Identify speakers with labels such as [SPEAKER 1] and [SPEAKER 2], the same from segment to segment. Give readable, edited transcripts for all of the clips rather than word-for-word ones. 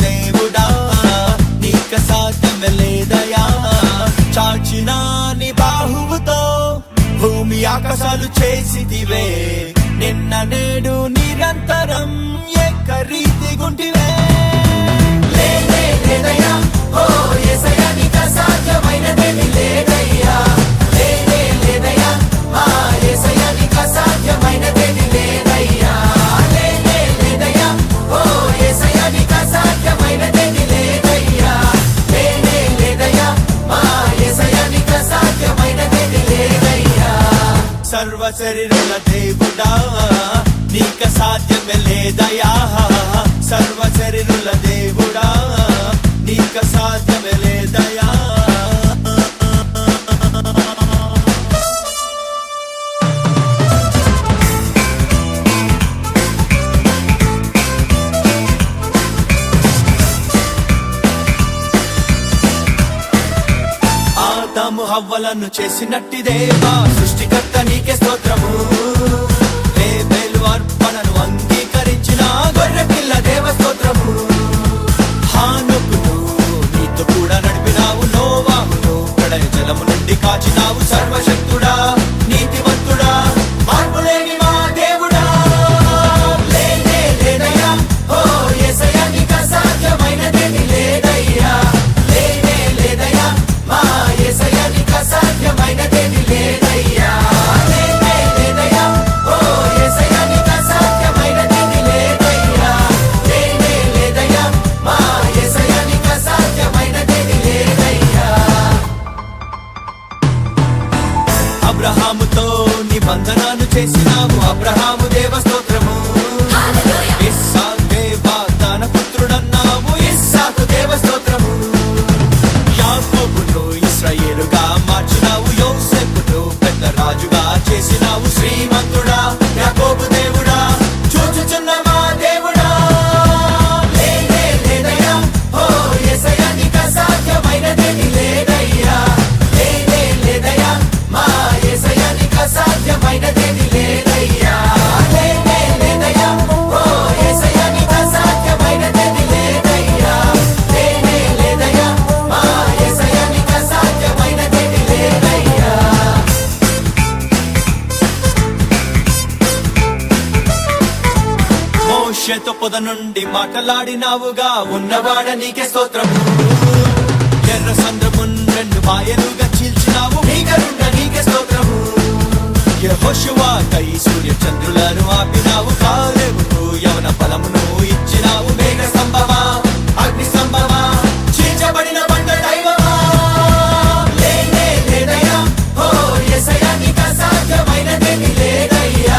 [SPEAKER 1] దేవుడా నీక సాధ్యమే లేదయా చాచిన నీ బాహువుతో భూమి ఆకాశాలు చేసిదివే నిన్న నేడు నిరంతరం ఏకరీతి గుంటివే లేదే లేదయ్యా ఓ యేసయ్యా నీక సాధ్యమైనదేమీ లేదయ్యా లేదే లేదయ్యా ఆ యేసయ్యా నీక సాధ్యమైనదేమీ లేదయ్యా లేదే లేదయ్యా ఓ యేసయ్యా నీక సాధ్యమైనదేమీ లేదయ్యా లేదే లేదయ్యా ఆ యేసయ్యా నీక సాధ్యమైనదేమీ లేదయ్యా సర్వ శరీరుల దేవుడా నీక సాధ్యమే లేదయ్యా సర్వ శరీరుల దేవుడా నీక సాధ్యమే లేదయ్యా ఆదాము హవ్వలను చేసినట్టి దేవా సృష్టికర్త నీకే స్తోత్రము హేబెలు అర్పణను అంగీకరించిన గొర్రె పిల్ల దేవ స్తోత్రము హానోకును నీతో కూడా నడిపినావు నోవాహును ప్రళయ జలము నుండి కాచినావు సర్వశక్తుడా నీతివంతుడా మార్పులేని మా దేవుడా లేదే లేదయ్యా ఓ యేసయ్యా నీక సాధ్యమైనదేమీ లేదయ్యా లేదే లేదయ్యా మా యేసయ్యా నీక సాధ్యమైనదేమీ లేదయ్యా లేదే లేదయ్యా ఓ యేసయ్యా నీక సాధ్యమైనదేమీ లేదయ్యా లేదే లేదయ్యా మా యేసయ్యా నీక సాధ్యమైనదేమీ లేదయ్యా అబ్రహాముతో నిబంధనను చేసినావు అబ్రహాము దేవ స్తోత్రము ఇస్సాకే వాగ్దాన పుత్రుడన్నావు ఇస్సాకు దేవ స్తోత్రము యాకోబును ఇశ్రాయేలుగా మార్చినావు యోసేపును పెద్ద రాజుగా చేసినావు శ్రీమంతుడా యాకోబు దేవుడా చూచుచున్న మా దేవుడా లేదే లేదయ్యా ఓ యేసయ్యా నీక సాధ్యమైనదేమీ లేదయ్యా లేదే లేదయ్యా మా యేసయ్యా నీక సాధ్యమైనదేమీ లేదయ్యా లేదే లేదయ్యా ఓ యేసయ్యా నీక సాధ్యమైనదేమీ లేదయ్యా లేదే లేదయ్యా మా యేసయ్యా నీక సాధ్యమైనదేమీ లేదయ్యా మోషేతో పొద నుండి మాటలాడినావుగా ఉన్నవాడ నీకే స్తోత్రము ఎర్ర సంద్రమున్ రెండు మాయలుగా చీల్చినావు భీకరుండ నీకే స్తోత్రము యెహోషువకై సూర్య చంద్రులను ఆపినావు కాలేబుకు యవన బలమును ఇచ్చినావు మేఘ స్తంభమా అగ్ని స్తంభమా చీల్చబడిన బండ దైవమా లేదే లేదయ్యా ఓ యేసయ్యా నీక సాధ్యమైనదేమీ లేదయ్యా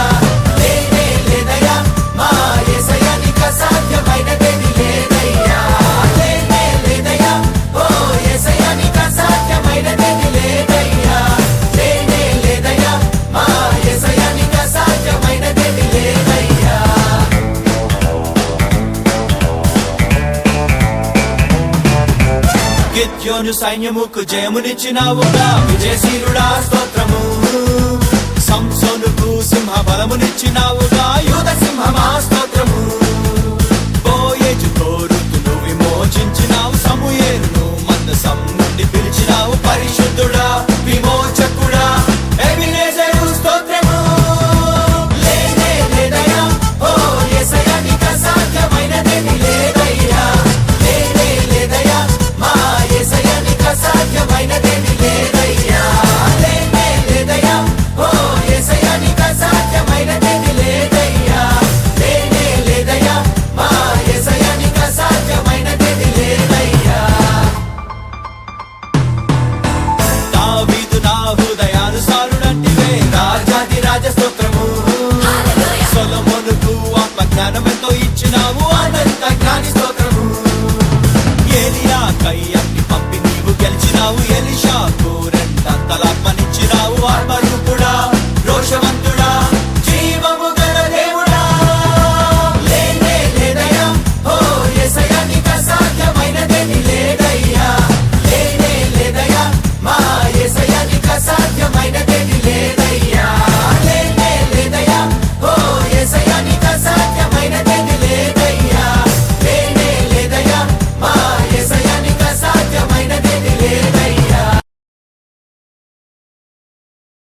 [SPEAKER 1] లేదే లేదయ్యా మా యేసయ్యా నీక సాధ్యమైనదేమీ లేదయ్యా లేదే లేదయ్యా ఓ యేసయ్యా నీక సాధ్యమైనదేమీ లేదయ్యా లేదే లేదయ్యా మా యేసయ్యా నీక సాధ్యమైనదేమీ లేదయ్యా గిద్యోను సైన్యముకు జయమునిచ్చినావుగా విజయశీలుడా స్తోత్రము సంసోనుకు సింహ బలమునిచ్చినావుగా యూద సింహమా స్తోత్రము బోయేజుతో ఋతును విమోచించినావు సమూయేలును మందసం నుండి పిలిచినావు పరిశుద్ధుడా విమోచకుడా ఎబినేజరు స్తోత్రము లేదే లేదయ్యా ఓ యేసయ్యా నీక సాధ్యమైనదేమీ లేదయ్యా లేదే లేదయ్యా మా యేసయ్యా నీక సాధ్యమైనదేమీ లేదయ్యా లేదే లేదయ్యా ఓ యేసయ్యా నీక సాధ్యమైనదేమీ లేదయ్యా లేదే లేదయ్యా మా యేసయ్యా నీక సాధ్యమైనదేమీ లేదయ్యా దావీదు నా హృదయానుసారుడంటివే రాజాది రాజ స్తోత్రము సొలొమోనుకు ఆత్మజ్ఞానమెంతో ఇచ్చినావు అనంత జ్ఞాని స్తోత్రము ఏలియాకై అగ్ని పంపి నీవు గెలిచినావు ఎలీషాకు రెండంతలాత్మని